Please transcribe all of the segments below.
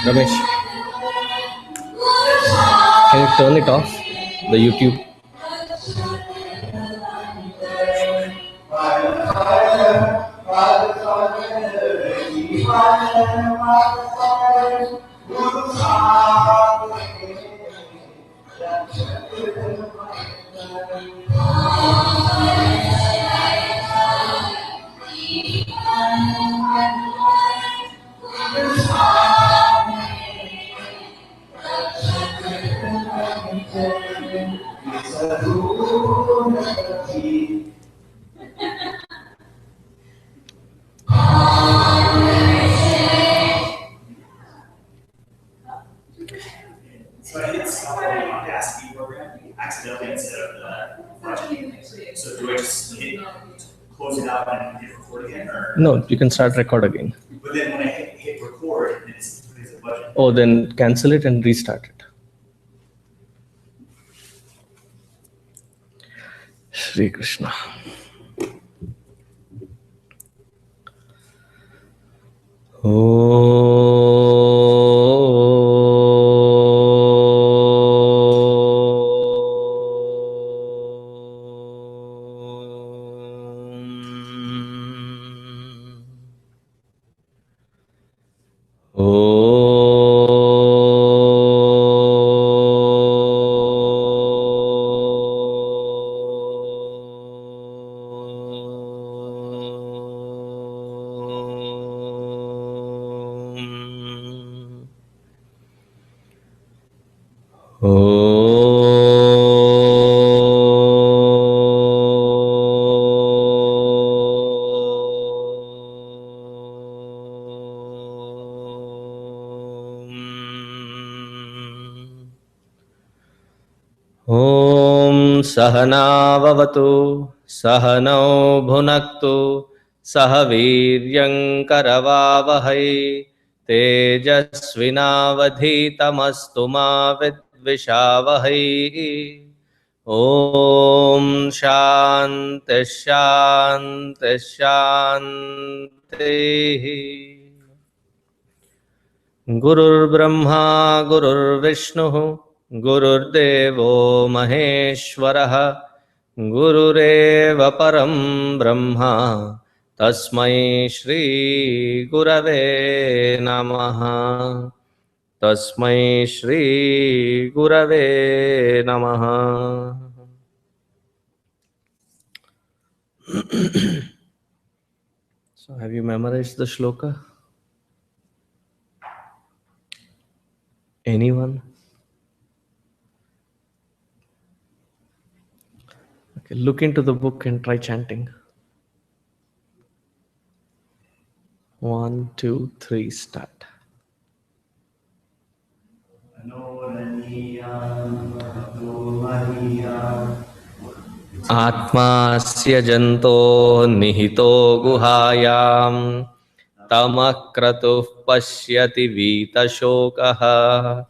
Ramesh, can you turn it off, the YouTube? So I did stuff on the Audacity program accidentally instead of the budgeting. So do I just hit close it out and hit record again? Or? No, you can start record again. But then when I hit record, it's a budget. Oh, then cancel it and restart it. Shri Krishna. Om Sahana Vavatu Sahano Bhunaktu Sahaviryam Karavavahai Tejasvinavadhitamastu ma vidvishavahai. Om Shanti Shanti Shanti. Gurur Brahma Gurur Vishnu Gururdevo Maheshwaraha Gurureva Param Brahma Tasmai Shri Gurave Namaha. Tasmai Shri Gurave Namaha. So have you memorized the shloka? Anyone? Okay, look into the book and try chanting. 1, 2, 3, start. Atmasya janto nihito guhayam tamah kratuh pashyati vita shokaha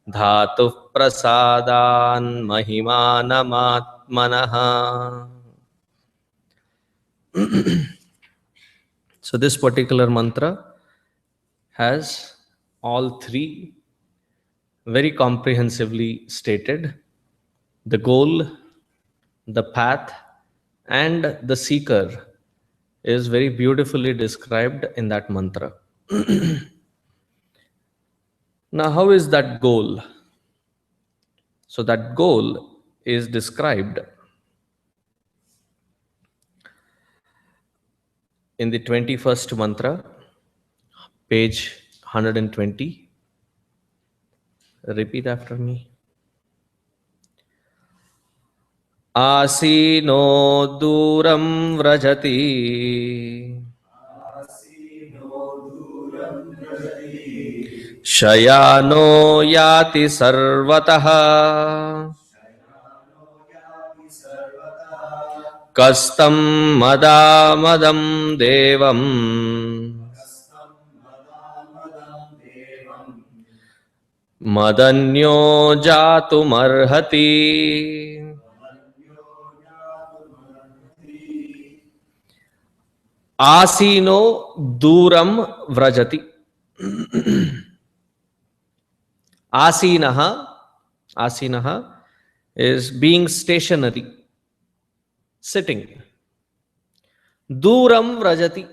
dhatuh prasadan mahimanamatmanaha. So this particular mantra has all three very comprehensively stated: the goal, the path, and the seeker is very beautifully described in that mantra. Now, how is that goal? So that goal is described in the 21st mantra, page 120. Repeat after me. Asino duram vrajati. Shayano yati sarvatah. Kastam madam devam. Madanyo jatumarhati. Asino duram vrajati. Asinaha is being stationary, sitting. Duram vrajati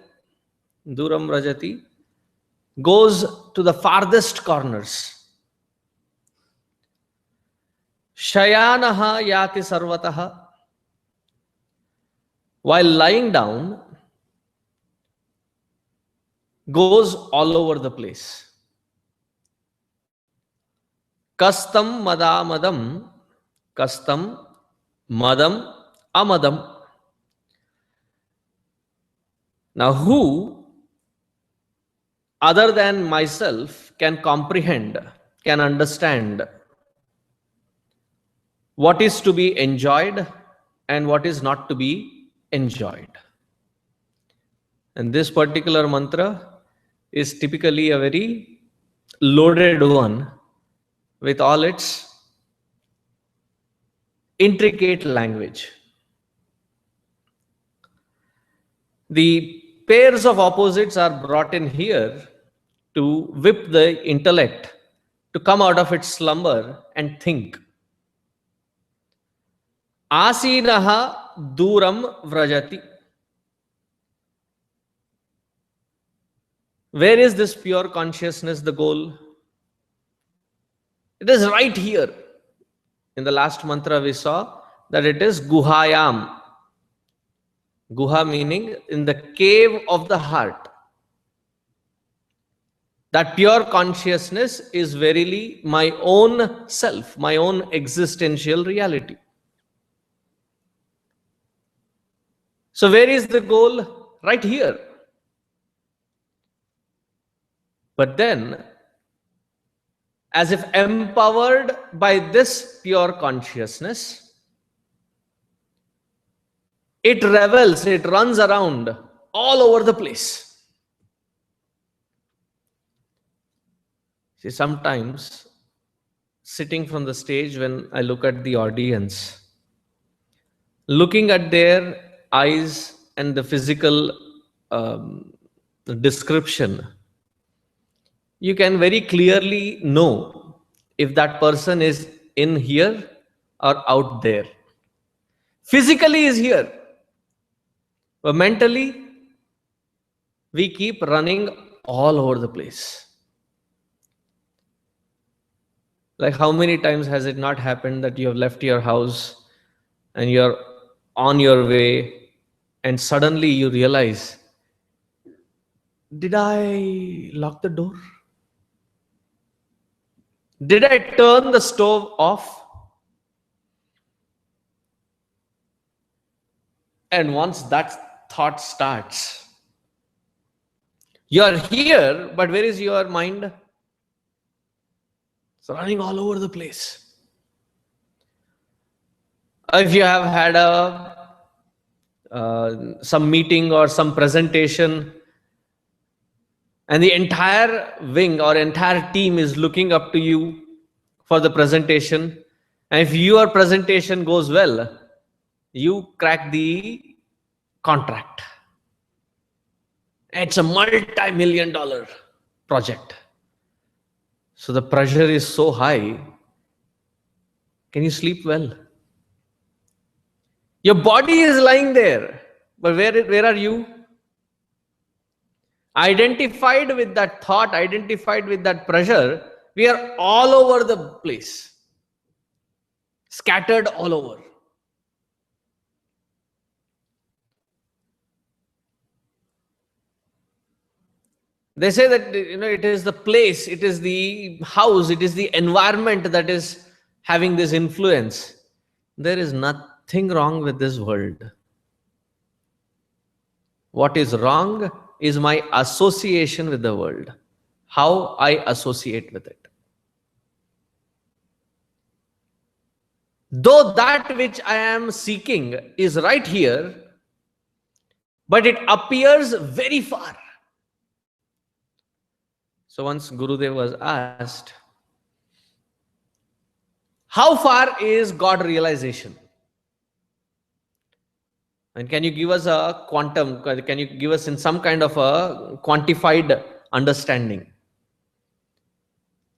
goes to the farthest corners. Shayanaha yati sarvataha. While lying down, goes all over the place. Kastam madamadam, kastam madam amadam. Now, who other than myself can comprehend, can understand what is to be enjoyed and what is not to be enjoyed? And this particular mantra is typically a very loaded one with all its intricate language. The pairs of opposites are brought in here to whip the intellect to come out of its slumber and think. Asinaha duram vrajati. Where is this pure consciousness, the goal? It is right here. In the last mantra, we saw that it is guhayam. Guha meaning in the cave of the heart. That pure consciousness is verily my own self, my own existential reality. So, where is the goal? Right here. But then, as if empowered by this pure consciousness, it revels, it runs around all over the place. See, sometimes sitting from the stage, when I look at the audience, looking at their eyes and the physical description, you can very clearly know if that person is in here or out there. Physically is here, but mentally we keep running all over the place. Like, how many times has it not happened that you have left your house and you're on your way and suddenly you realize, did I lock the door? Did I turn the stove off? And once that thought starts, you're here, but where is your mind? It's running all over the place. If you have had some meeting or some presentation, and the entire wing or entire team is looking up to you for the presentation, and if your presentation goes well, you crack the contract. It's a multi-million-dollar project. So the pressure is so high. Can you sleep well? Your body is lying there, but where are you? Identified with that thought, identified with that pressure, we are all over the place, scattered all over. They say that, it is the place, it is the house, it is the environment that is having this influence. There is nothing wrong with this world. What is wrong is my association with the world, how I associate with it. Though that which I am seeking is right here, but it appears very far. So once Gurudev was asked, how far is God realization? And can you give us a quantum, can you give us in some kind of a quantified understanding?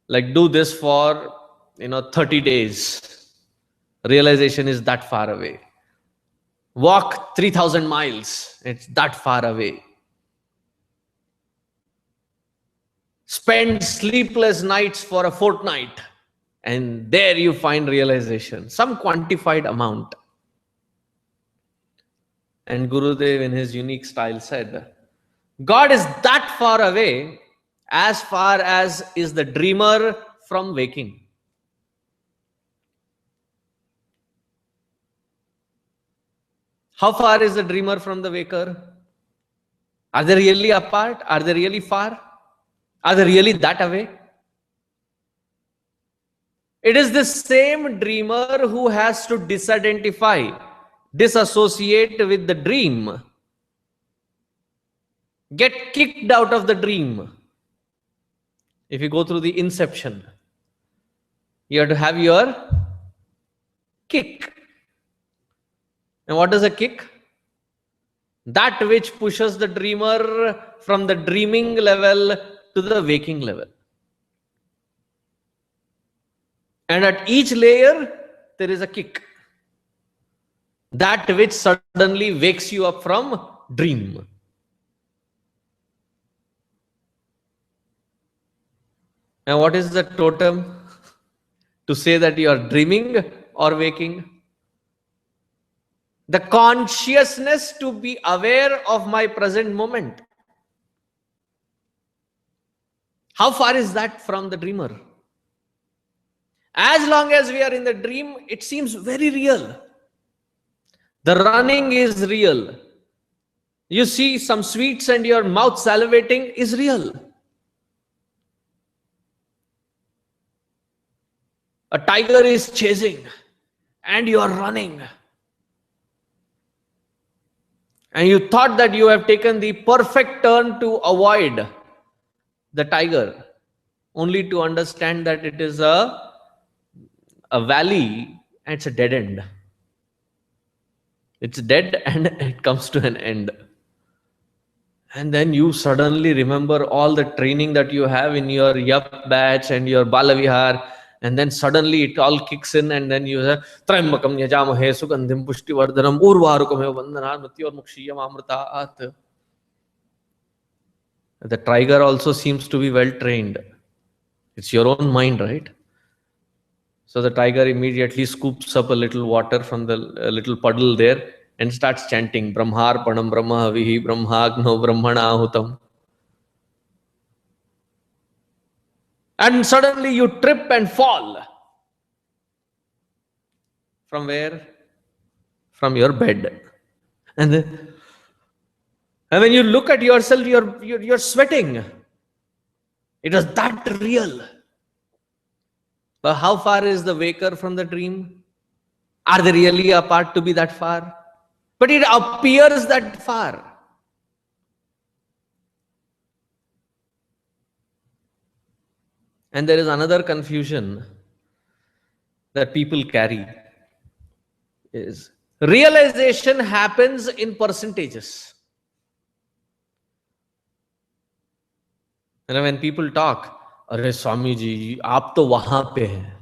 Like do this for 30 days. Realization is that far away. Walk 3,000 miles, it's that far away. Spend sleepless nights for a fortnight, and there you find realization, some quantified amount. And Gurudev, in his unique style, said, God is that far away as far as is the dreamer from waking. How far is the dreamer from the waker? Are they really apart? Are they really far? Are they really that away? It is the same dreamer who has to disidentify, disassociate with the dream, get kicked out of the dream. If you go through the inception, you have to have your kick. And what is a kick? That which pushes the dreamer from the dreaming level to the waking level. And at each layer, there is a kick. That which suddenly wakes you up from dream. And what is the totem to say that you are dreaming or waking? The consciousness to be aware of my present moment. How far is that from the dreamer? As long as we are in the dream, it seems very real. The running is real. You see some sweets and your mouth salivating is real. A tiger is chasing and you are running. And you thought that you have taken the perfect turn to avoid the tiger, only to understand that it is a valley and it's a dead end. It's dead and it comes to an end. And then you suddenly remember all the training that you have in your Yap batch and your Balavihar, and then suddenly it all kicks in, and then you say, Trambakam yajamahe sugandhim pushtivardhanam urvarukame vandana mrityormukshiyam amritaat. The tiger also seems to be well trained. It's your own mind, right? So the tiger immediately scoops up a little water from the little puddle there and starts chanting, Brahmarpanam Brahma Vihi Brahmagno Brahmana Hutam. And suddenly you trip and fall. From where? From your bed. And when you look at yourself, you're sweating. It was that real. But how far is the waker from the dream? Are they really apart to be that far? But it appears that far. And there is another confusion that people carry is realization happens in percentages. And when people talk, अरे स्वामी जी आप तो वहां पे हैं.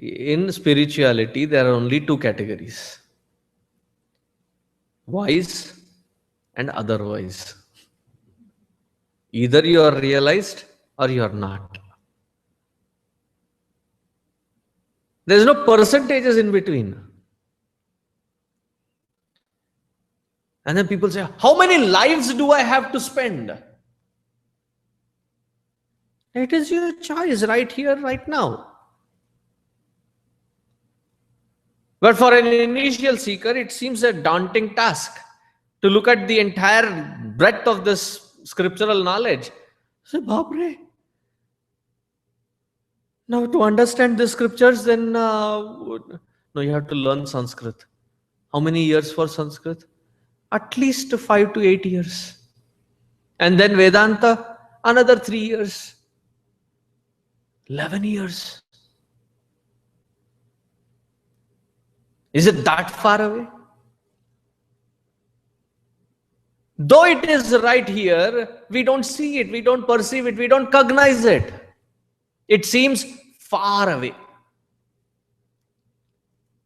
In spirituality, there are only two categories: wise and otherwise. Either you are realized or you are not. There is no percentages in between. And then people say, how many lives do I have to spend? It is your choice right here, right now. But for an initial seeker, it seems a daunting task to look at the entire breadth of this scriptural knowledge. Say, Bapre. Now, to understand the scriptures, then no, you have to learn Sanskrit. How many years for Sanskrit? At least 5 to 8 years. And then Vedanta, another 3 years. 11 years. Is it that far away? Though it is right here, we don't see it, we don't perceive it, we don't cognize it. It seems far away.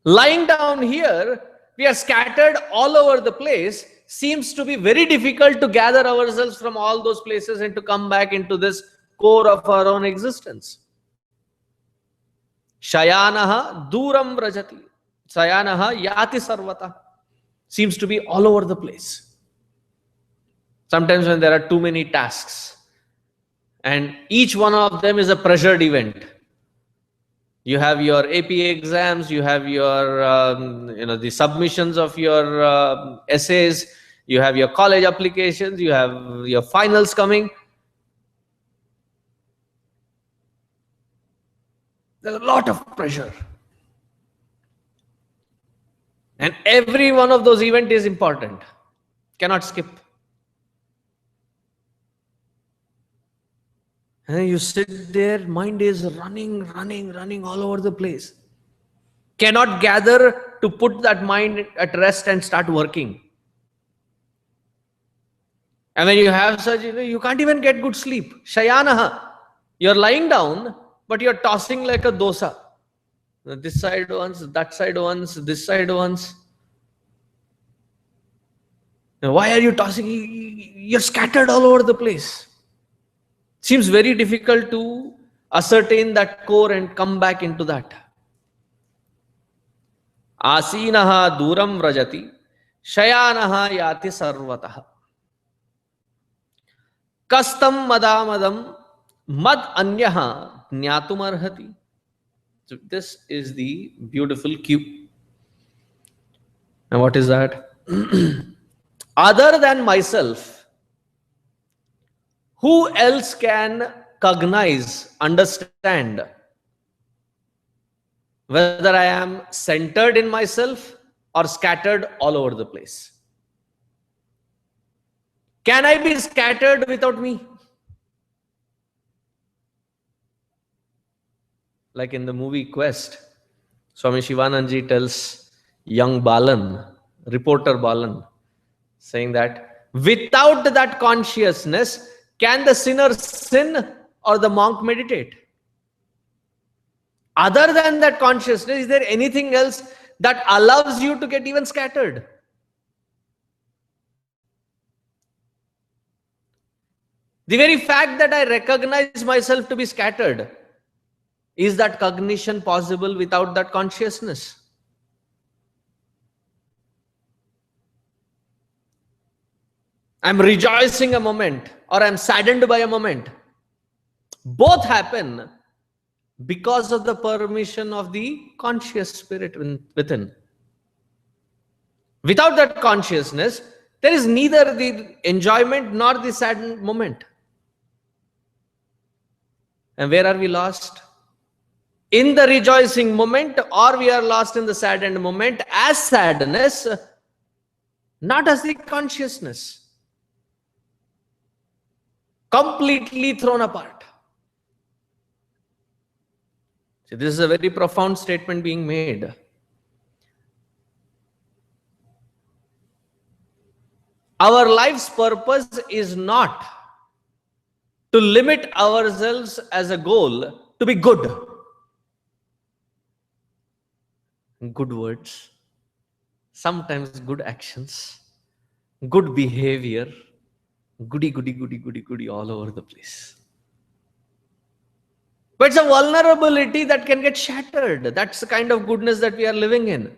Lying down here, we are scattered all over the place. Seems to be very difficult to gather ourselves from all those places and to come back into this core of our own existence. Shayanaha duram vrajati. Sayanaha yati sarvata. Seems to be all over the place. Sometimes when there are too many tasks, and each one of them is a pressured event. You have your APA exams, you have your, the submissions of your essays, you have your college applications, you have your finals coming. There's a lot of pressure. And every one of those events is important. Cannot skip. And then you sit there, mind is running all over the place. Cannot gather to put that mind at rest and start working. And when you have such, you can't even get good sleep. Shayanaha. You're lying down, but you're tossing like a dosa. This side once, that side once, this side once. Now, why are you tossing? You're scattered all over the place. Seems very difficult to ascertain that core and come back into that. Asinaha duram vrajati, shayanaha yati sarvataha. Kastam madamadam mad anyaha jnatum arhati. So this is the beautiful cue. And what is that? Other than myself, who else can cognize, understand whether I am centered in myself or scattered all over the place? Can I be scattered without me? Like in the movie Quest, Swami Shivananji tells young Balan, reporter Balan, saying that without that consciousness, can the sinner sin or the monk meditate? Other than that consciousness, is there anything else that allows you to get even scattered? The very fact that I recognize myself to be scattered, is that cognition possible without that consciousness? I'm rejoicing a moment or I'm saddened by a moment. Both happen because of the permission of the conscious spirit within. Without that consciousness, there is neither the enjoyment nor the saddened moment. And where are we lost? In the rejoicing moment, or we are lost in the saddened moment as sadness, not as the consciousness. Completely thrown apart. See, this is a very profound statement being made. Our life's purpose is not to limit ourselves as a goal to be good. Good words, sometimes good actions, good behavior, goody all over the place. But it's a vulnerability that can get shattered. That's the kind of goodness that we are living in.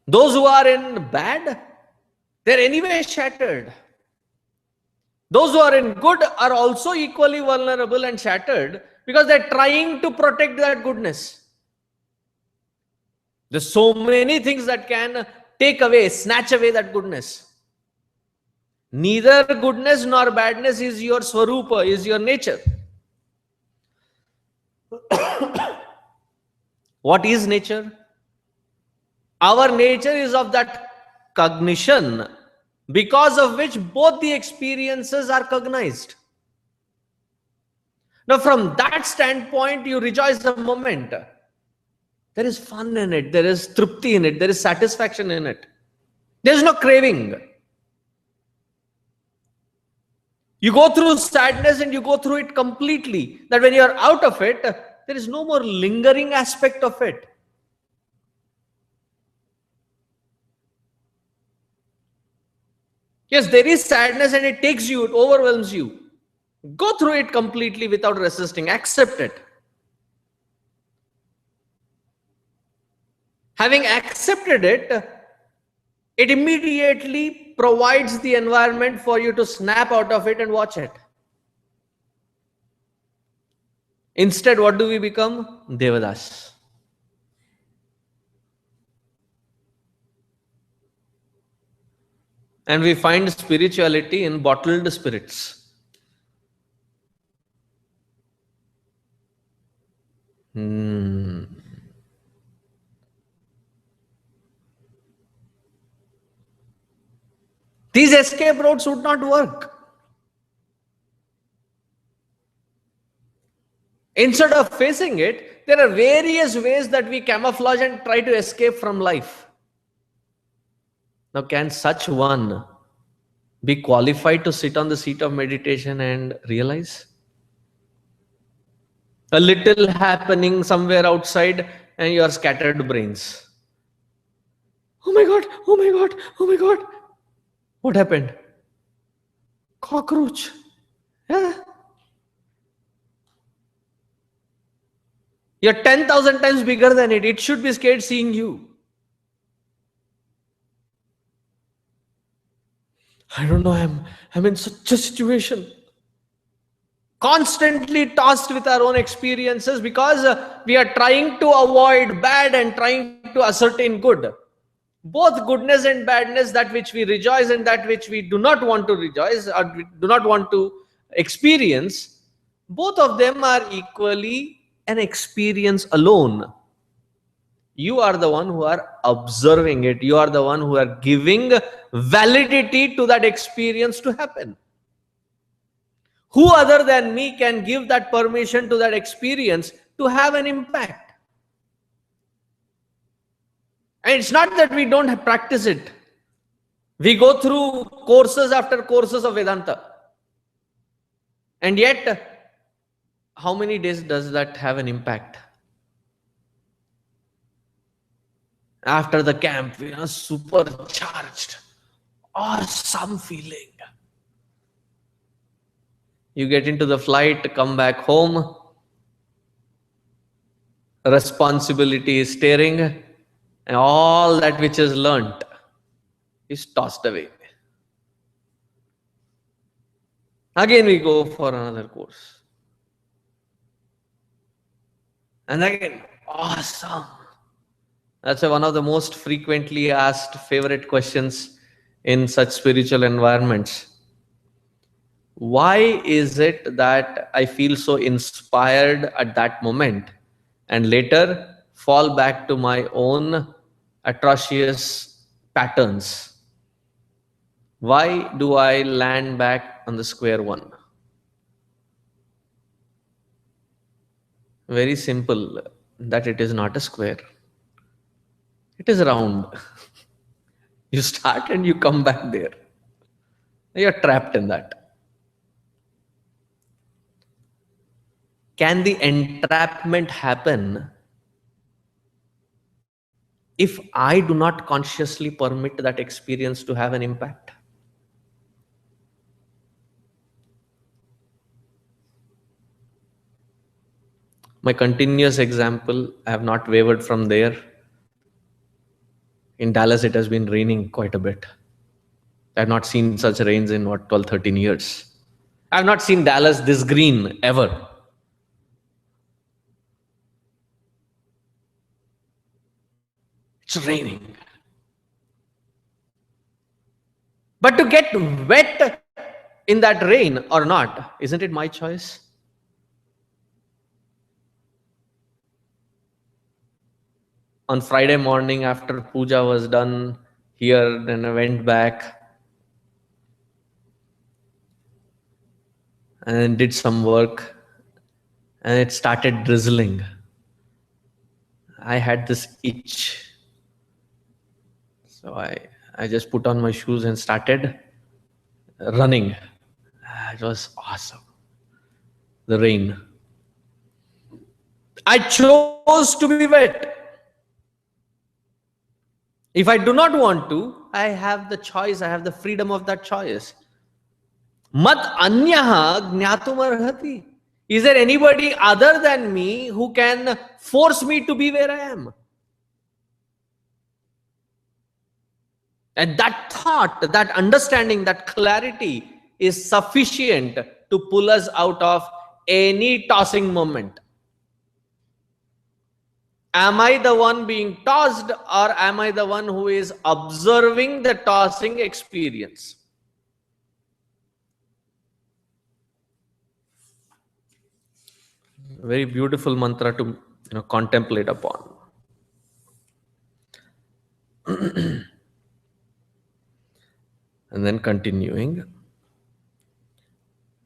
Those who are in bad, they're anyway shattered. Those who are in good are also equally vulnerable and shattered because they're trying to protect that goodness. There's so many things that can take away, snatch away that goodness. Neither goodness nor badness is your swarupa, is your nature. What is nature? Our nature is of that cognition, because of which both the experiences are cognized. Now, from that standpoint, you rejoice the moment. There is fun in it, there is trupti in it, there is satisfaction in it. There is no craving. You go through sadness and you go through it completely. That when you are out of it, there is no more lingering aspect of it. Yes, there is sadness and it takes you, it overwhelms you. Go through it completely without resisting. Accept it. Having accepted it, it immediately provides the environment for you to snap out of it and watch it. Instead, what do we become? Devadas. And we find spirituality in bottled spirits. These escape routes would not work. Instead of facing it, there are various ways that we camouflage and try to escape from life. Now, can such one be qualified to sit on the seat of meditation and realize? A little happening somewhere outside and your scattered brains. Oh my God, oh my God, oh my God. What happened? Cockroach. Yeah. You're 10,000 times bigger than it. It should be scared seeing you. I don't know, I'm in such a situation. Constantly tossed with our own experiences because we are trying to avoid bad and trying to ascertain good. Both goodness and badness, that which we rejoice and that which we do not want to rejoice or do not want to experience, both of them are equally an experience alone. You are the one who are observing it. You are the one who are giving validity to that experience to happen. Who other than me can give that permission to that experience to have an impact? And it's not that we don't practice it. We go through courses after courses of Vedanta. And yet, how many days does that have an impact? After the camp, we are supercharged. Awesome feeling. You get into the flight, come back home. Responsibility is staring, and all that which is learnt is tossed away. Again, we go for another course. And again, awesome. That's one of the most frequently asked favorite questions in such spiritual environments. Why is it that I feel so inspired at that moment and later fall back to my own atrocious patterns? Why do I land back on the square one? Very simple, that it is not a square. It is round. You start and you come back there. You're trapped in that. Can the entrapment happen if I do not consciously permit that experience to have an impact? My continuous example, I have not wavered from there. In Dallas, it has been raining quite a bit. I've not seen such rains in what, 12, 13 years. I've not seen Dallas this green ever. It's raining. But to get wet in that rain or not, isn't it my choice? On Friday morning after puja was done here, then I went back and did some work, and it started drizzling. I had this itch. So I just put on my shoes and started running. It was awesome. The rain. I chose to be wet. If I do not want to, I have the choice, I have the freedom of that choice. Mat anyaha gnyatum arhati. Is there anybody other than me who can force me to be where I am? And that thought, that understanding, that clarity is sufficient to pull us out of any tossing moment. Am I the one being tossed, or am I the one who is observing the tossing experience? Very beautiful mantra to contemplate upon. And then continuing,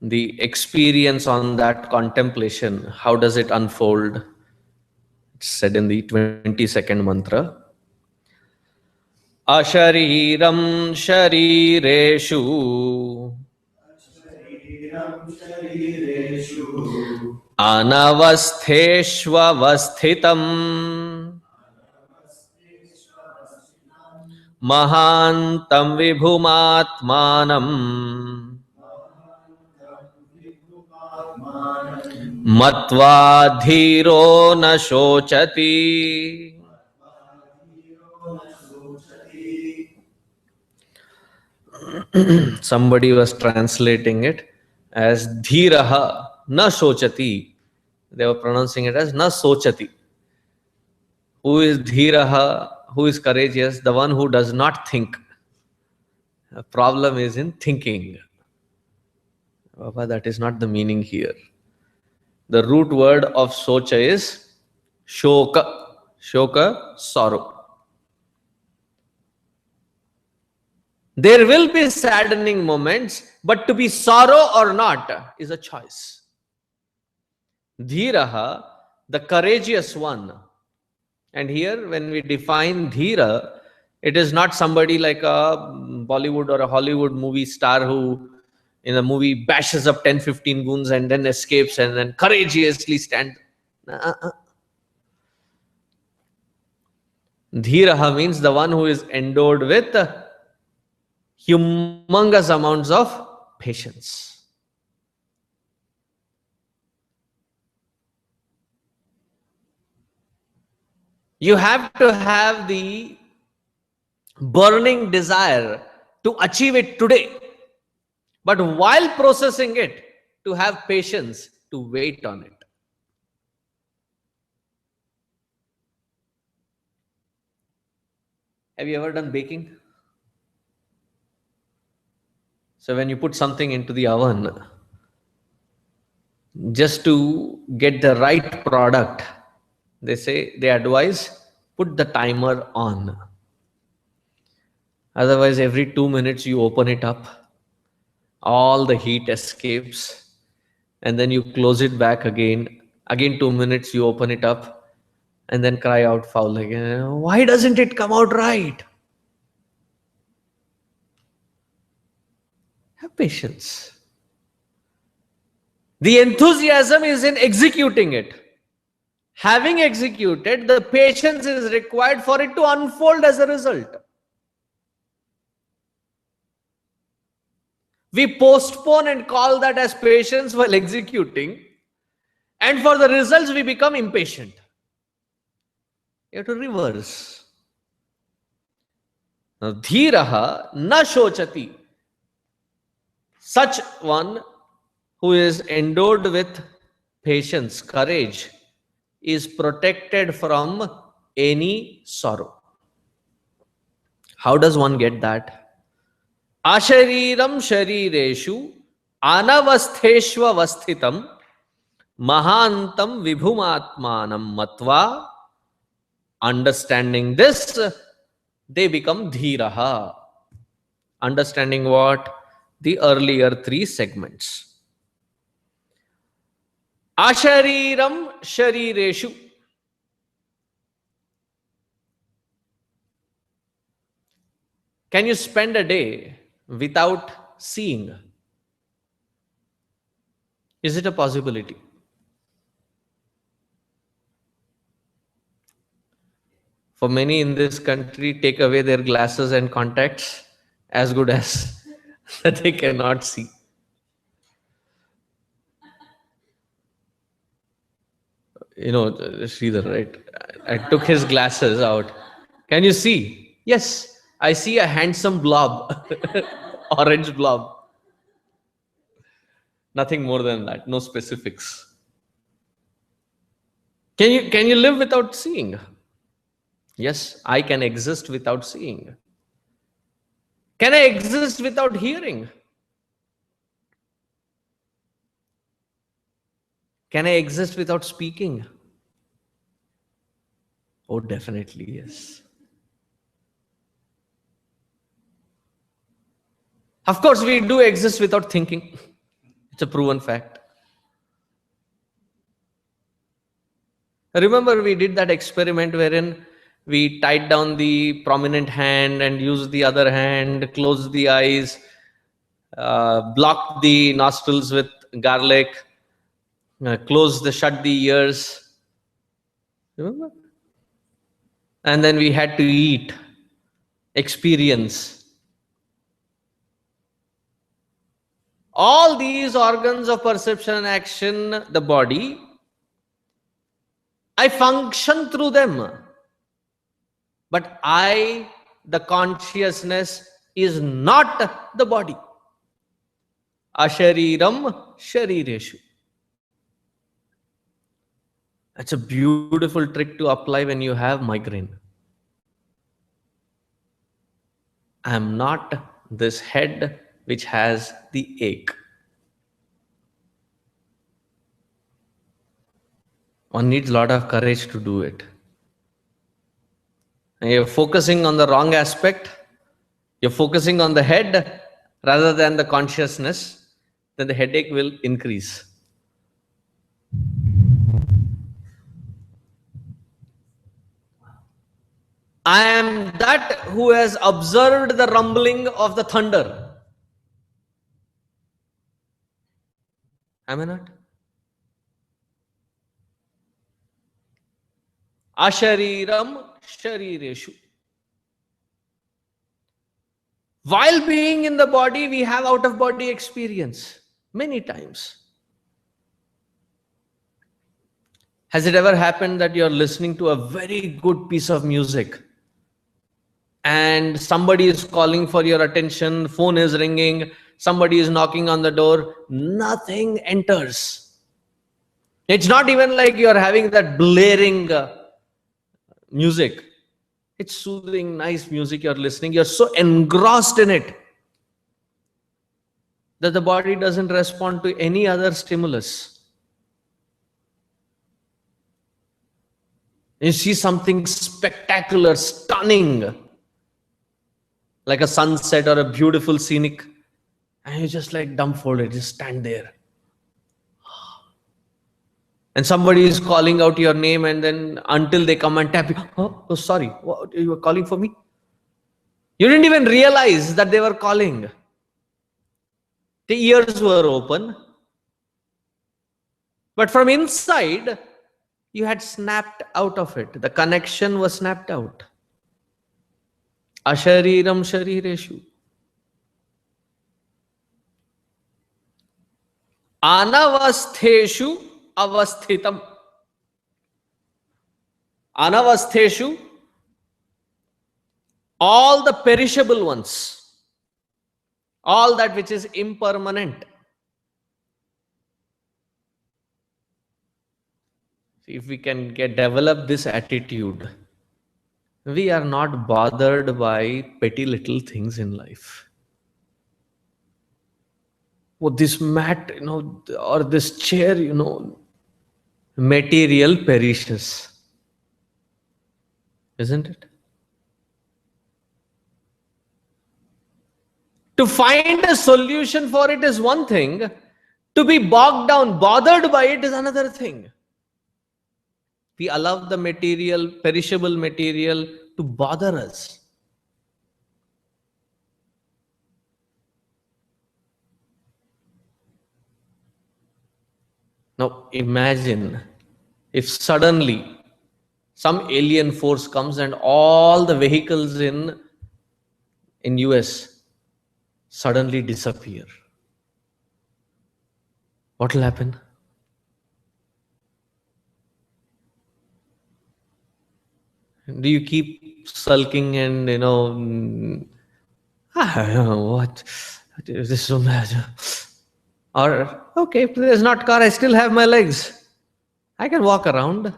the experience on that contemplation, how does it unfold? It's said in the 22nd mantra. Ashariram sharireshu anavastheshvavasthitam mahantam vibhumatmanam matva dhiro na shochati. Somebody was translating it as dhiraha na shochati. They were pronouncing it as na sochati. Who is dhiraha? Who is courageous? The one who does not think. The problem is in thinking. Baba, that is not the meaning here. The root word of socha is shoka. Shoka, sorrow. There will be saddening moments, but to be sorrow or not is a choice. Dhiraha, the courageous one. And here, when we define dhira, it is not somebody like a Bollywood or a Hollywood movie star who in a movie bashes up 10-15 goons and then escapes and then courageously stands. Dhiraha means the one who is endowed with humongous amounts of patience. You have to have the burning desire to achieve it today. But while processing it, to have patience to wait on it. Have you ever done baking? So when you put something into the oven, just to get the right product, they advise, put the timer on. Otherwise, every 2 minutes you open it up, all the heat escapes, and then you close it back again. Again 2 minutes you open it up, and then cry out foul again. Why doesn't it come out right? Have patience. The enthusiasm is in executing it. Having executed, the patience is required for it to unfold as a result. We postpone and call that as patience while executing, and for the results we become impatient. You have to reverse. Dhiraha na shochati. Such one who is endowed with patience, courage, is protected from any sorrow. How does one get that? Ashariram sharireshu anavastheshvavasthitam mahantam vibhumatmanam matva. Understanding this, they become dhiraha. Understanding what? The earlier three segments. Ashariram sharireshu. Can you spend a day without seeing? Is it a possibility? For many in this country, take away their glasses and contacts, as good as that they cannot see. You know, Sridhar, right? I took his glasses out. Can you see? Yes, I see a handsome blob, orange blob. Nothing more than that, no specifics. Can you live without seeing? Yes, I can exist without seeing. Can I exist without hearing? Can I exist without speaking? Oh, definitely, yes. Of course, we do exist without thinking. It's a proven fact. Remember, we did that experiment wherein we tied down the prominent hand and used the other hand, closed the eyes, blocked the nostrils with garlic, shut the ears. Remember? And then we had to eat, experience. All these organs of perception and action, the body, I function through them. But I, the consciousness, is not the body. Ashariram sharireshu. That's a beautiful trick to apply when you have migraine. I am not this head which has the ache. One needs a lot of courage to do it. And you're focusing on the wrong aspect, you're focusing on the head rather than the consciousness, then the headache will increase. I am that who has observed the rumbling of the thunder. Am I not? Ashariram sharireshu. While being in the body, we have out of body experience many times. Has it ever happened that you're listening to a very good piece of music and somebody is calling for your attention, phone is ringing, somebody is knocking on the door, nothing enters? It's not even like you're having that blaring music. It's soothing, nice music you're listening. You're so engrossed in it that the body doesn't respond to any other stimulus. You see something spectacular, stunning, like a sunset or a beautiful scenic, and you're just like dumbfolded, just stand there. And somebody is calling out your name, and then until they come and tap you, oh sorry, what, you were calling for me? You didn't even realize that they were calling. The ears were open, but from inside, you had snapped out of it. The connection was snapped out. Ashariram sharireshu. Anavastheshu avasthitam. Anavastheshu, all the perishable ones, all that which is impermanent. If we can develop this attitude, we are not bothered by petty little things in life. Oh, this mat, or this chair, material perishes, isn't it? To find a solution for it is one thing. To be bogged down, bothered by it is another thing. We allow the material, perishable material, to bother us. Now imagine if suddenly some alien force comes and all the vehicles in US suddenly disappear. What will happen? Do you keep sulking and I don't know what this is so bad, or okay, if there's not car, I still have my legs, I can walk around.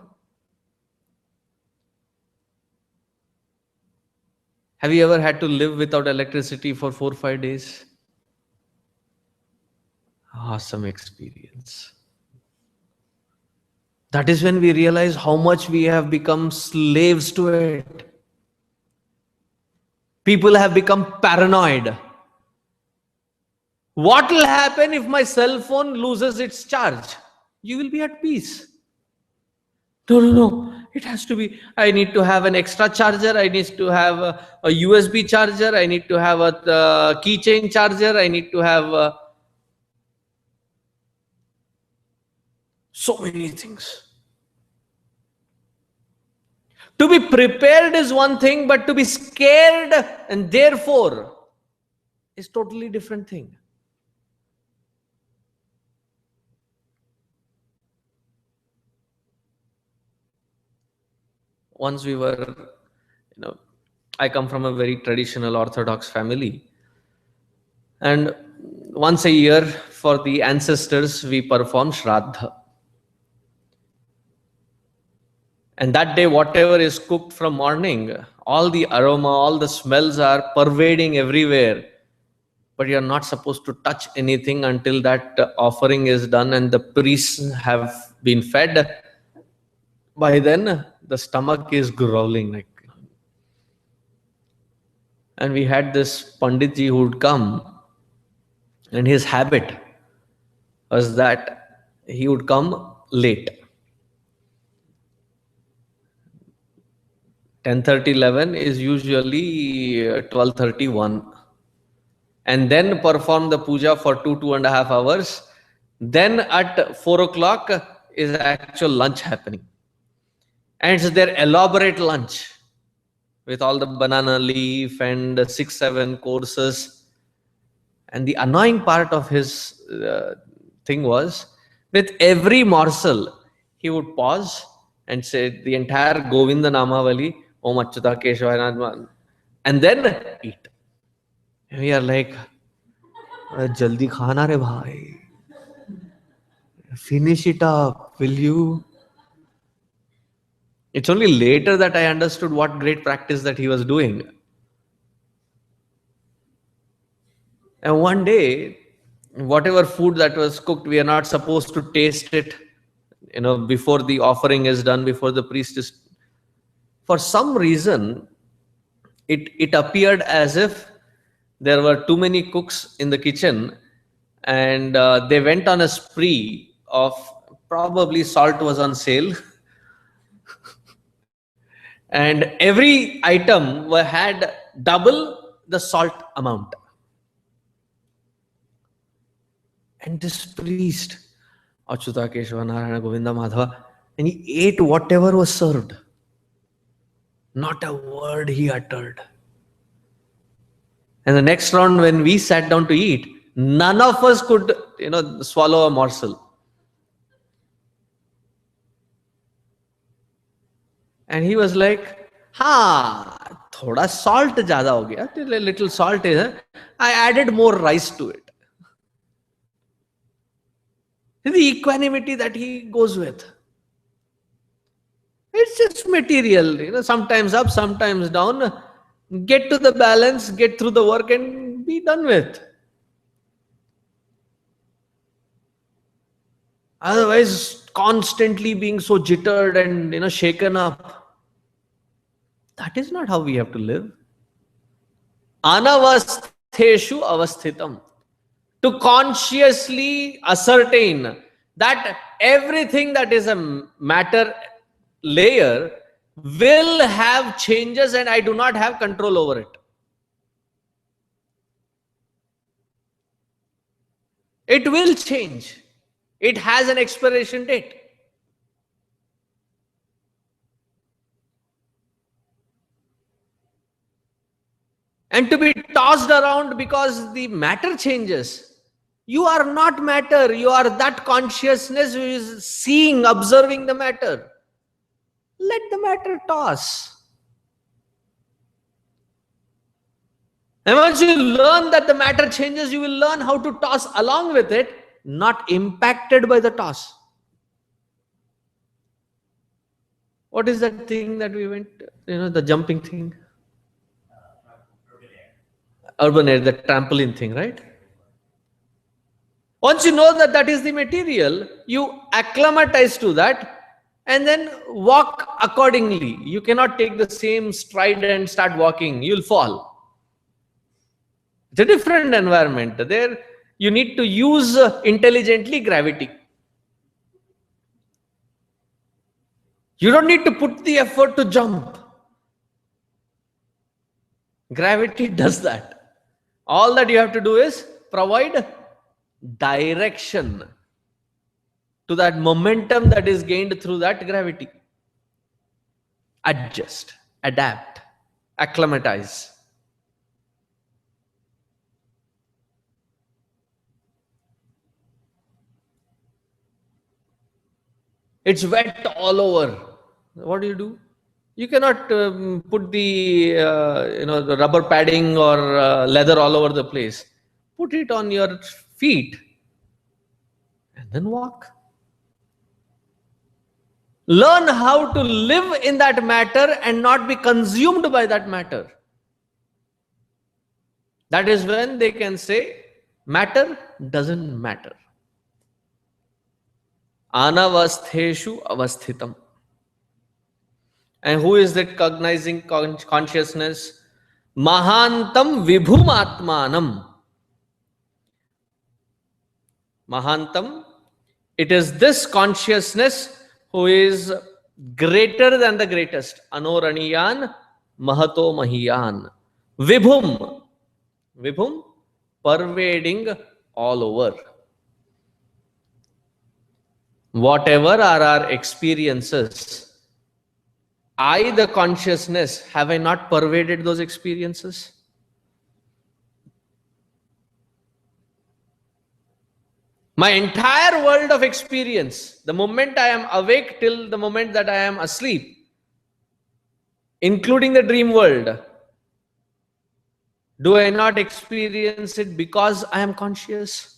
Have you ever had to live without electricity for 4 or 5 days? Awesome experience. That is when we realize how much we have become slaves to it. People have become paranoid. What will happen if my cell phone loses its charge? You will be at peace. No. It has to be, I need to have an extra charger. I need to have a USB charger. I need to have a keychain charger. I need to have so many things. To be prepared is one thing, but to be scared and therefore is totally different thing. Once we were, I come from a very traditional Orthodox family. And once a year for the ancestors, we perform Shraddha. And that day, whatever is cooked from morning, all the aroma, all the smells are pervading everywhere. But you're not supposed to touch anything until that offering is done and the priests have been fed. By then, the stomach is growling. And we had this Panditji who would come, and his habit was that he would come late. 10:30, 11 is usually 12:31. And then perform the puja for 2.5 hours. Then at 4 o'clock is actual lunch happening. And it's their elaborate lunch with all the banana leaf and 6-7 courses. And the annoying part of his thing was, with every morsel, he would pause and say the entire Govinda Namavali, Om Achyuta Keshava, and then eat. And we are like, jaldi khana re bhai. Finish it up, will you? It's only later that I understood what great practice that he was doing. And one day, whatever food that was cooked, we are not supposed to taste it, before the offering is done, before the priest is. For some reason, it appeared as if there were too many cooks in the kitchen, and they went on a spree of, probably salt was on sale. And every item had double the salt amount. And this priest, Achyuta Keshava Narayana Govinda Madhava, and he ate whatever was served. Not a word he uttered. And the next round, when we sat down to eat, none of us could, swallow a morsel. And he was like, थोड़ा salt ज़्यादा हो गया, little salt is, I added more rice to it. The equanimity that he goes with. It's just material, sometimes up, sometimes down. Get to the balance, get through the work and be done with. Otherwise, constantly being so jittered and shaken up. That is not how we have to live. Anavastheshu avasthitam. To consciously ascertain that everything that is a matter layer will have changes and I do not have control over it. It will change. It has an expiration date. And to be tossed around because the matter changes. You are not matter. You are that consciousness who is seeing, observing the matter. Let the matter toss. And once you learn that the matter changes, you will learn how to toss along with it, not impacted by the toss. What is that thing that we went, the jumping thing? Urban air, the trampoline thing, right? Once you know that that is the material, you acclimatize to that and then walk accordingly. You cannot take the same stride and start walking. You'll fall. It's a different environment. There you need to use intelligently gravity. You don't need to put the effort to jump. Gravity does that. All that you have to do is provide direction to that momentum that is gained through that gravity. Adjust, adapt, acclimatize. It's wet all over. What do? You cannot put the the rubber padding or leather all over the place. Put it on your feet and then walk. Learn how to live in that matter and not be consumed by that matter. That is when they can say, matter doesn't matter. Anavastheshu avasthitam. And who is that cognizing consciousness? Mahantam vibhum atmanam. Mahantam, it is this consciousness who is greater than the greatest. Anoraniyan mahato mahiyan. Vibhum. Vibhum, pervading all over. Whatever are our experiences, I, the consciousness, have I not pervaded those experiences? My entire world of experience, the moment I am awake till the moment that I am asleep, including the dream world, do I not experience it because I am conscious?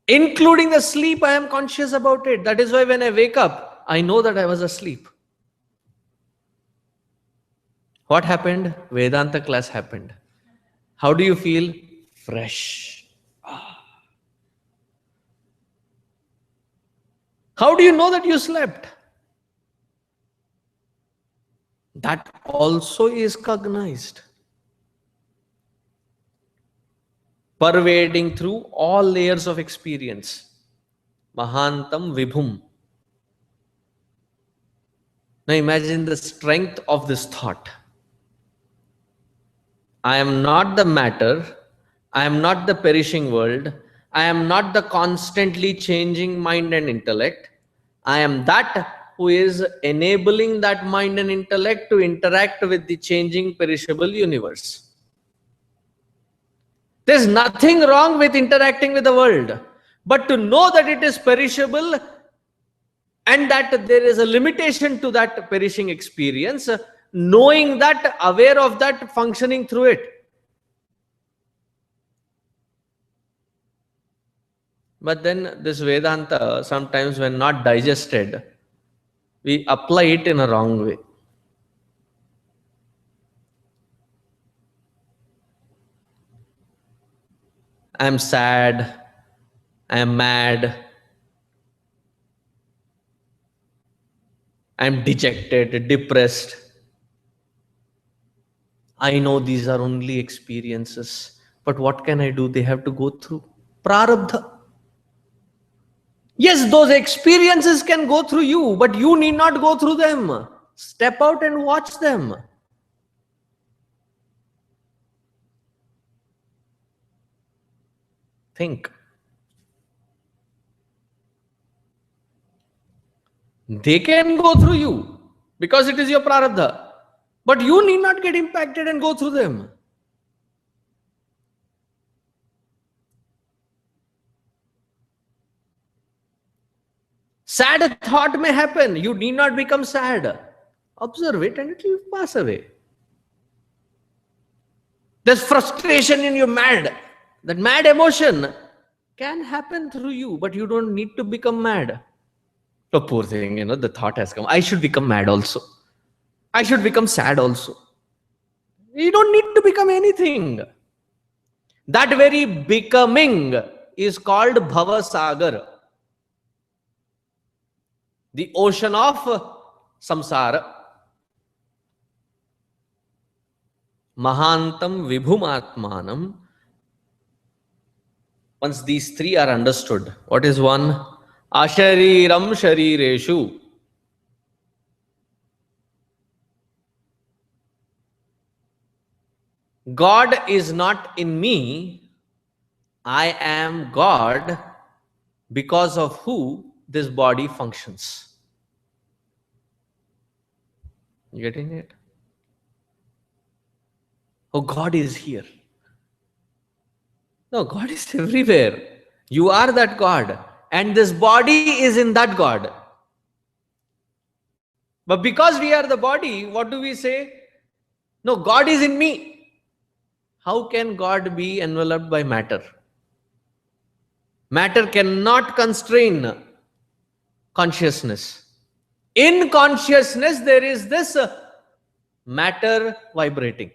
Including the sleep, I am conscious about it. That is why when I wake up, I know that I was asleep. What happened? Vedanta class happened. How do you feel? Fresh. How do you know that you slept? That also is cognized. Pervading through all layers of experience. Mahantam vibhum. Now imagine the strength of this thought. I am not the matter. I am not the perishing world. I am not the constantly changing mind and intellect. I am that who is enabling that mind and intellect to interact with the changing, perishable universe. There's nothing wrong with interacting with the world. But to know that it is perishable and that there is a limitation to that perishing experience, knowing that, aware of that, functioning through it. But then this Vedanta, sometimes when not digested, we apply it in a wrong way. I am sad, I am mad, I am dejected, depressed. I know these are only experiences, but what can I do? They have to go through. Prarabdha. Yes, those experiences can go through you, but you need not go through them. Step out and watch them. Think. They can go through you because it is your prarabdha, but you need not get impacted and go through them. Sad thought may happen. You need not become sad. Observe it and it will pass away. There's frustration in you, mad. That mad emotion can happen through you, but you don't need to become mad. Oh, poor thing, the thought has come. I should become mad also. I should become sad also. You don't need to become anything. That very becoming is called Bhava Sagar, the ocean of samsara. Mahantam Vibhumatmanam. Once these three are understood, what is one? Ashariram Sharireshu. God is not in me. I am God because of who this body functions. You getting it? Oh, God is here. No, God is everywhere. You are that God. And this body is in that God. But because we are the body, what do we say? No, God is in me. How can God be enveloped by matter? Matter cannot constrain consciousness. In consciousness, there is this matter vibrating.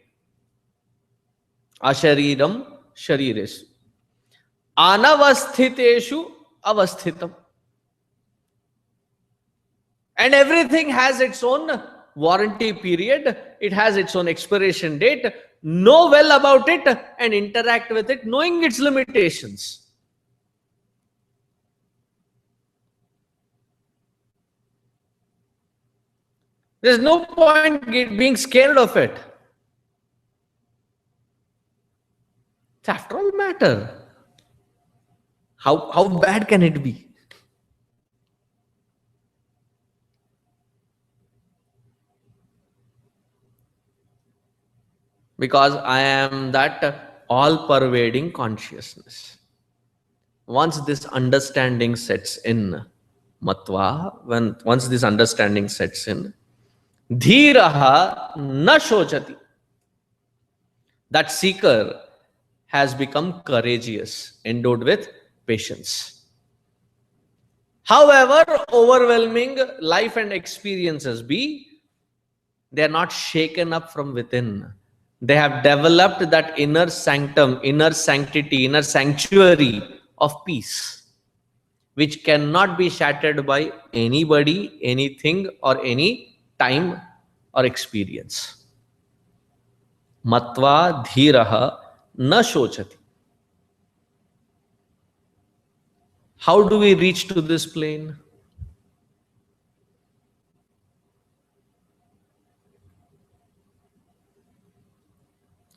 Ashariram shariresu. Anavasthiteshu avasthitam. And everything has its own warranty period. It has its own expiration date. Know well about it and interact with it, knowing its limitations. There's no point being scared of it. It's after all matter. How bad can it be? Because I am that all-pervading consciousness. Once this understanding sets in, matva, once this understanding sets in, dhiraha na shochati. That seeker has become courageous, endowed with patience. However overwhelming life and experiences be, they are not shaken up from within. They have developed that inner sanctum, inner sanctity, inner sanctuary of peace, which cannot be shattered by anybody, anything, or any time or experience. Matva dhiraha na shochati. How do we reach to this plane?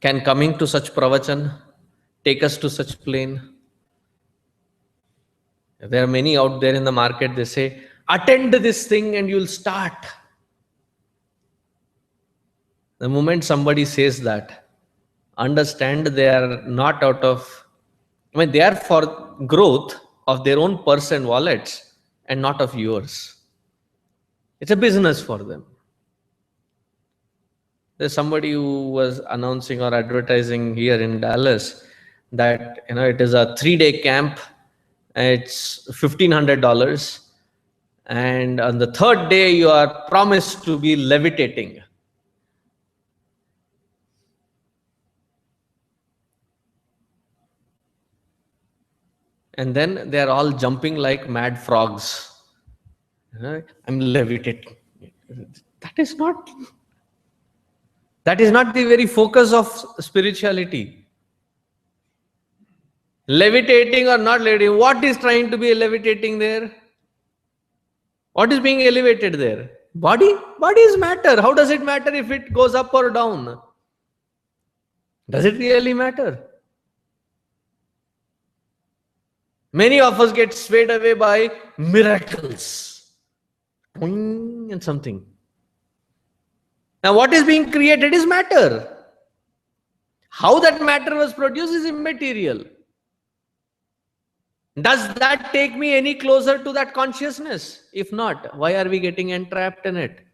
Can coming to such pravachan take us to such plane? There are many out there in the market, they say, attend this thing and you'll start. The moment somebody says that, understand they are not out of, they are for growth of their own purse and wallets and not of yours. It's a business for them. There's somebody who was announcing or advertising here in Dallas that it is a 3-day camp. It's $1,500, and on the third day you are promised to be levitating. And then they are all jumping like mad frogs. I'm levitating. That is not the very focus of spirituality. Levitating or not levitating, what is trying to be levitating there? What is being elevated there? Body? Body is matter. How does it matter if it goes up or down? Does it really matter? Many of us get swayed away by miracles. And something. Now what is being created is matter. How that matter was produced is immaterial. Does that take me any closer to that consciousness? If not, why are we getting entrapped in it?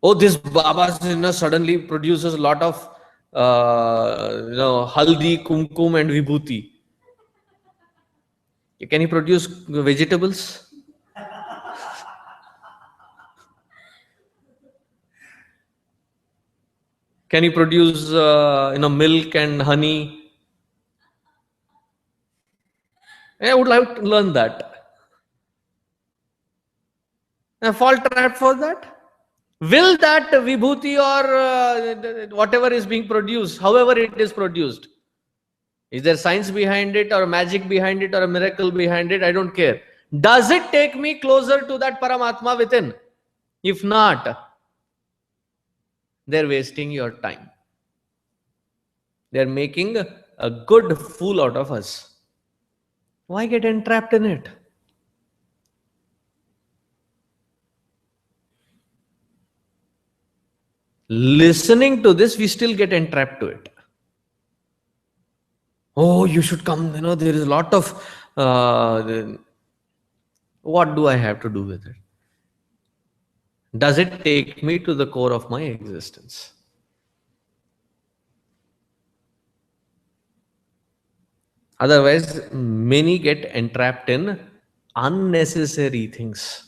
Oh, this Baba suddenly produces a lot of haldi, kumkum and vibhuti. Can he produce vegetables? Can he produce milk and honey? I would like to learn that. And fall trap for that? Will that vibhuti or whatever is being produced, however it is produced, is there science behind it or magic behind it or a miracle behind it? I don't care. Does it take me closer to that Paramatma within? If not, they're wasting your time. They're making a good fool out of us. Why get entrapped in it? Listening to this, we still get entrapped to it. Oh, you should come, there is a lot of, what do I have to do with it? Does it take me to the core of my existence? Otherwise, many get entrapped in unnecessary things.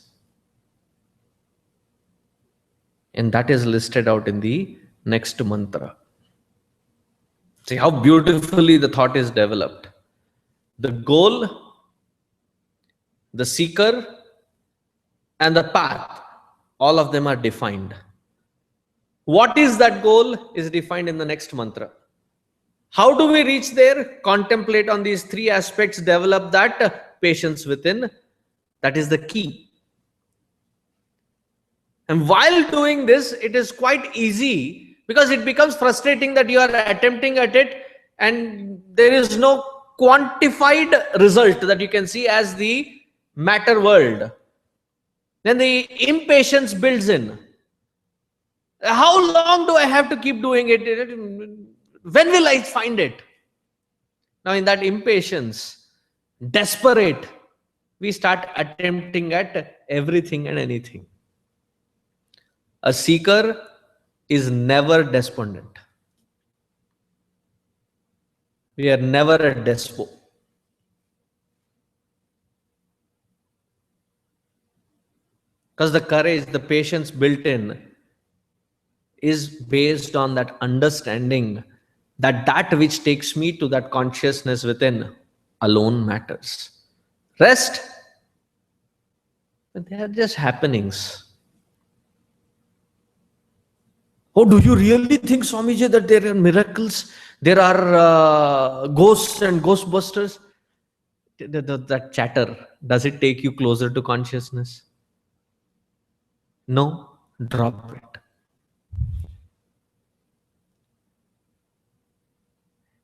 And that is listed out in the next mantra. See how beautifully the thought is developed. The goal, the seeker, and the path, all of them are defined. What is that goal is defined in the next mantra. How do we reach there? Contemplate on these three aspects, develop that patience within. That is the key. And while doing this, it is quite easy because it becomes frustrating that you are attempting at it and there is no quantified result that you can see as the matter world. Then the impatience builds in. How long do I have to keep doing it? When will I find it? Now in that impatience, desperate, we start attempting at everything and anything. A seeker is never despondent. We are never a despo. Because the courage, the patience built in is based on that understanding that that which takes me to that consciousness within alone matters. Rest, they are just happenings. Oh, do you really think, Swamiji, that there are miracles? There are ghosts and ghostbusters? That chatter, does it take you closer to consciousness? No, drop it.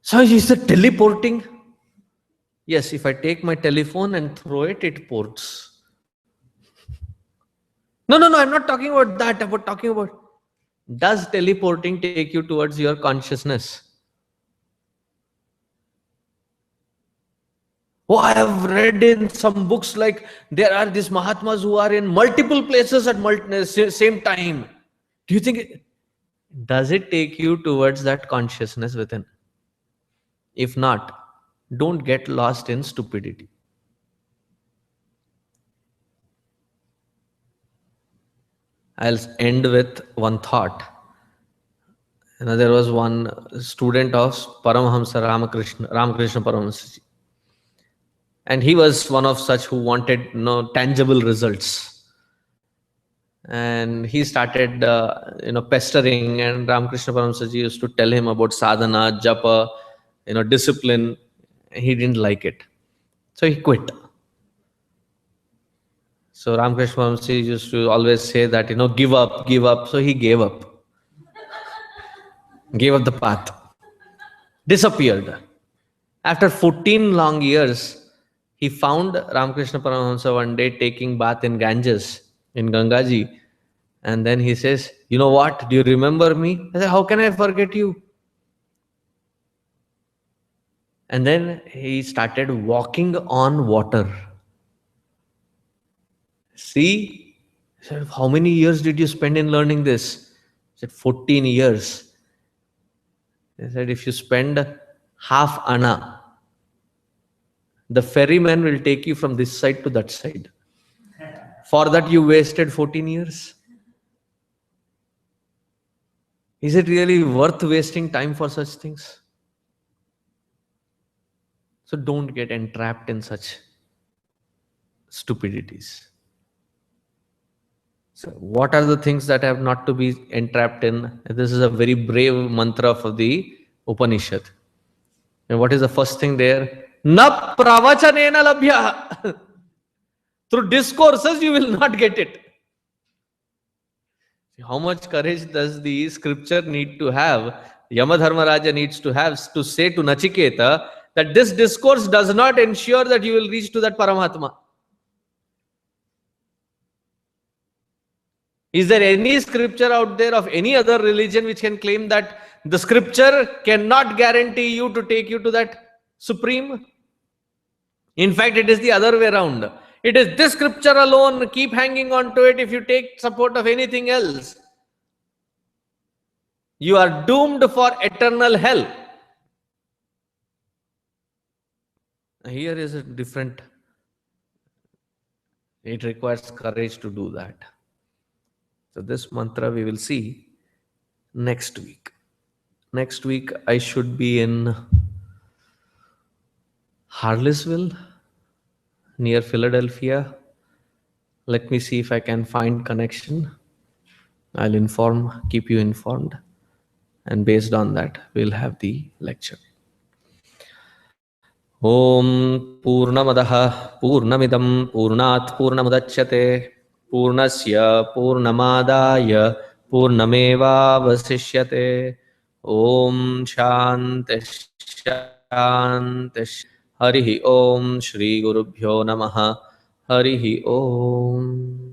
So is it teleporting? Yes, if I take my telephone and throw it, it ports. No, I'm not talking about that. I'm talking about, does teleporting take you towards your consciousness? Oh, I have read in some books like there are these Mahatmas who are in multiple places at same time. Do you think does it take you towards that consciousness within? If not, don't get lost in stupidity. I'll end with one thought. There was one student of Paramahamsa Ramakrishna Paramahamsa, and he was one of such who wanted tangible results. And he started pestering, and Ramakrishna Paramahamsa used to tell him about sadhana, japa, discipline. He didn't like it, so he quit. So Ramakrishna Paramahamsa used to always say that give up, give up. So he gave up the path, disappeared. After 14 long years, he found Ramakrishna Paramahamsa one day taking bath in Ganges, in Gangaji. And then he says, you know what? Do you remember me? I said, how can I forget you? And then he started walking on water. See? I said, how many years did you spend in learning this? I said, 14 years. He said, if you spend half anna, the ferryman will take you from this side to that side. For that you wasted 14 years. Is it really worth wasting time for such things? So don't get entrapped in such stupidities. So what are the things that have not to be entrapped in? This is a very brave mantra for the Upanishad. And what is the first thing there? Na pravachanena labhya. Through discourses you will not get it. How much courage does the scripture need to have? Yamadharmaraja needs to have to say to Nachiketa that this discourse does not ensure that you will reach to that Paramatma. Is there any scripture out there of any other religion which can claim that the scripture cannot guarantee you to take you to that supreme? In fact, it is the other way around. It is this scripture alone, keep hanging on to it. If you take support of anything else, you are doomed for eternal hell. Here is a different. It requires courage to do that. So this mantra we will see next week. Next week I should be in Harlesville, near Philadelphia. Let me see if I can find connection. I'll keep you informed. And based on that, we'll have the lecture. Om Purnamadaha Purnamidam Purnat Purnamudachyate Purnasya Purnamadaya Purnameva Vasishyate. Om Shanti Shanti. Harihi Om Shri Gurubhyo Namaha. Harihi Om.